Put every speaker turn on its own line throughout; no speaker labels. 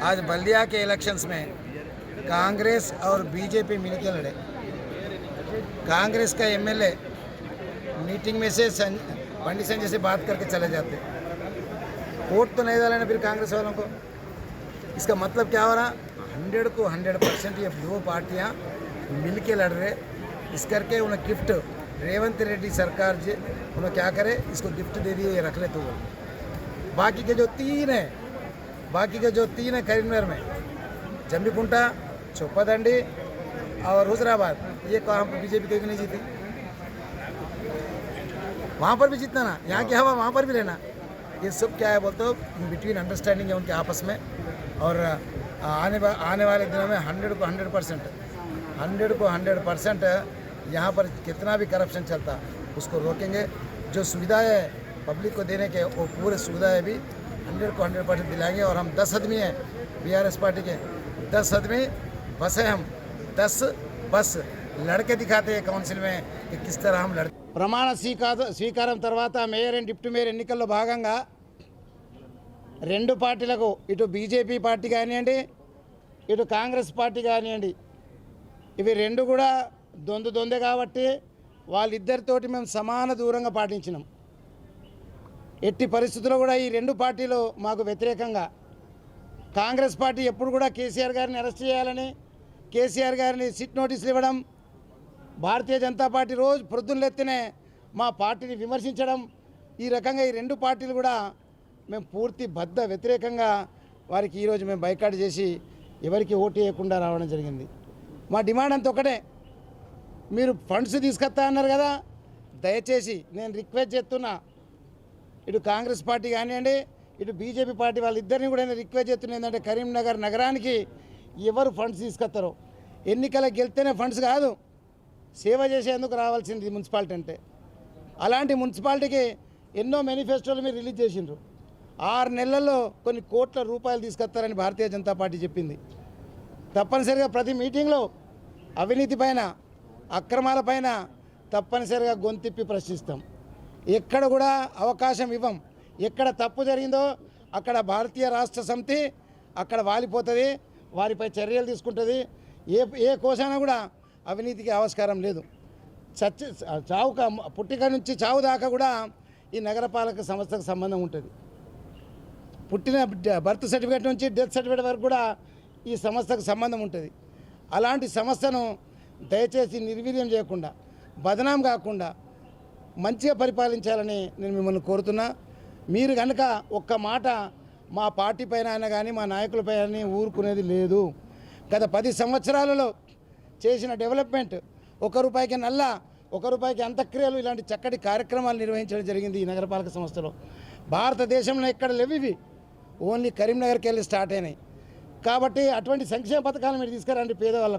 आज बल्दिया के इलेक्शंस में कांग्रेस और बीजेपी मिलकर लड़े। कांग्रेस का एमएलए मीटिंग में से पंडित संजय से बात करके चले जाते, वोट तो नहीं डाला ना फिर कांग्रेस वालों को। इसका मतलब क्या हो रहा, 100 को 100% ये दो पार्टियां मिल के लड़ रहे। इस करके उन्हें गिफ्ट रेवंत रेड्डी सरकार जी उन्हें क्या करे, इसको गिफ्ट दे दिए, ये रख ले। तो बाकी के जो तीन है करीमनगर में, जम्बीकुंटा, चोप्पादंडी और हुजराबाद, ये कहाँ पर बीजेपी कहीं नहीं जीती। वहाँ पर भी जीतना ना, यहाँ की हवा वहाँ पर भी लेना। ये सब क्या है बोलते हो, बिटवीन अंडरस्टैंडिंग है उनके आपस में। और आने वाले दिनों में 100 को 100% यहाँ पर कितना भी करप्शन चलता उसको रोकेंगे। जो सुविधाएं पब्लिक को देने के, वो पूरे सुविधाएं भी 100 को 100% दिलाएंगे। और हम 10 आदमी हैं बीआरएस पार्टी के, 10 आदमी बस है। हम 10 बस लड़के दिखाते हैं कौंसिल में कि किस तरह हम लड़के। ప్రమాణ స్వీకారం తర్వాత మేయర్ అండ్ డిప్యూటీ మేయర్ ఎన్నికల్లో భాగంగా రెండు పార్టీలకు, ఇటు బీజేపీ పార్టీ కానివ్వండి, ఇటు కాంగ్రెస్ పార్టీ కానివ్వండి, ఇవి రెండు కూడా దొందే కాబట్టి వాళ్ళిద్దరితోటి మేము సమాన దూరంగా పాటించినాం. ఎట్టి పరిస్థితుల్లో కూడా ఈ రెండు పార్టీలు మాకు వ్యతిరేకంగా, కాంగ్రెస్ పార్టీ ఎప్పుడు కూడా కేసీఆర్ గారిని అరెస్ట్ చేయాలని, కేసీఆర్ గారిని సిట్ నోటీసులు ఇవ్వడం, భారతీయ జనతా పార్టీ రోజు ప్రొద్దునెత్తినే మా పార్టీని విమర్శించడం, ఈ రకంగా ఈ రెండు పార్టీలు కూడా మేము పూర్తి బద్ద వ్యతిరేకంగా వారికి ఈరోజు మేము బైకాట్ చేసి ఎవరికి ఓటు వేయకుండా రావడం జరిగింది. మా డిమాండ్ అంత ఒకటే, మీరు ఫండ్స్ తీసుకొస్తా అన్నారు కదా, దయచేసి నేను రిక్వెస్ట్ చేస్తున్నా, ఇటు కాంగ్రెస్ పార్టీ కానివ్వండి, ఇటు బీజేపీ పార్టీ వాళ్ళిద్దరిని కూడా నేను రిక్వెస్ట్ చేస్తున్నా. ఏంటంటే కరీంనగర్ నగరానికి ఎవరు ఫండ్స్ తీసుకొస్తారో, ఎన్నికలకు గెలిస్తేనే ఫండ్స్ కాదు, సేవ చేసేందుకు రావాల్సింది మున్సిపాలిటీ అంటే. అలాంటి మున్సిపాలిటీకి ఎన్నో మేనిఫెస్టోలు మీరు రిలీజ్ చేసిండ్రు. 6 నెలల్లో కొన్ని కోట్ల రూపాయలు తీసుకొస్తారని భారతీయ జనతా పార్టీ చెప్పింది. తప్పనిసరిగా ప్రతి మీటింగ్లో అవినీతి పైన, అక్రమాల పైన తప్పనిసరిగా గొంతిప్పి ప్రశ్నిస్తాం. ఎక్కడ కూడా అవకాశం ఇవ్వం. ఎక్కడ తప్పు జరిగిందో అక్కడ భారతీయ రాష్ట్ర సమితి అక్కడ వాలిపోతుంది, వారిపై చర్యలు తీసుకుంటుంది. ఏ కోశాన కూడా అవినీతికి ఆవిష్కారం లేదు. పుట్టిక నుంచి చావు దాకా కూడా ఈ నగరపాలక సంస్థకు సంబంధం ఉంటుంది. పుట్టిన బర్త్ సర్టిఫికేట్ నుంచి డెత్ సర్టిఫికేట్ వరకు కూడా ఈ సంస్థకు సంబంధం ఉంటుంది. అలాంటి సంస్థను దయచేసి నిర్వీర్యం చేయకుండా, బదనాం కాకుండా మంచిగా పరిపాలించాలని నేను మిమ్మల్ని కోరుతున్నా. మీరు కనుక ఒక్క మాట మా పార్టీ పైన అయినా కానీ, మా నాయకులపై కానీ ఊరుకునేది లేదు. గత 10 సంవత్సరాలలో చేసిన డెవలప్మెంట్, 1 రూపాయికి నల్ల, 1 రూపాయికి అంత్యక్రియలు, ఇలాంటి చక్కటి కార్యక్రమాలు నిర్వహించడం జరిగింది ఈ నగరపాలక సంస్థలో. భారతదేశంలో ఎక్కడ లేవు ఇవి, ఓన్లీ కరీంనగర్కి వెళ్ళి స్టార్ట్ అయినాయి. కాబట్టి అటువంటి సంక్షేమ పథకాలు మీరు తీసుకురండి పేదవాళ్ళ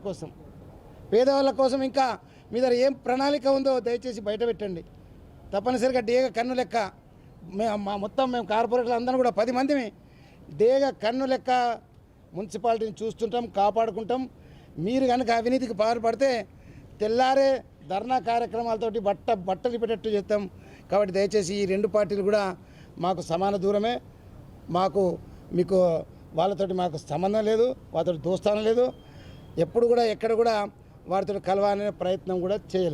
కోసం. ఇంకా మీ దగ్గర ఏం ప్రణాళిక ఉందో దయచేసి బయట పెట్టండి. తప్పనిసరిగా డేగ కన్ను లెక్క మేము కార్పొరేటర్లు అందరం కూడా 10 మందిని డేగ కన్ను లెక్క మున్సిపాలిటీని చూస్తుంటాం, కాపాడుకుంటాం. మీరు కనుక అవినీతికి పాల్పడితే తెల్లారే ధర్నా కార్యక్రమాలతోటి బట్టలు పెట్టేట్టు చేస్తాం. కాబట్టి దయచేసి ఈ రెండు పార్టీలు కూడా మాకు సమాన దూరమే. మీకు వాళ్ళతోటి మాకు సంబంధం లేదు, వాళ్ళతో దోస్తానం లేదు. ఎప్పుడు కూడా ఎక్కడ కూడా వారితో కలవాలనే ప్రయత్నం కూడా చేయలేదు.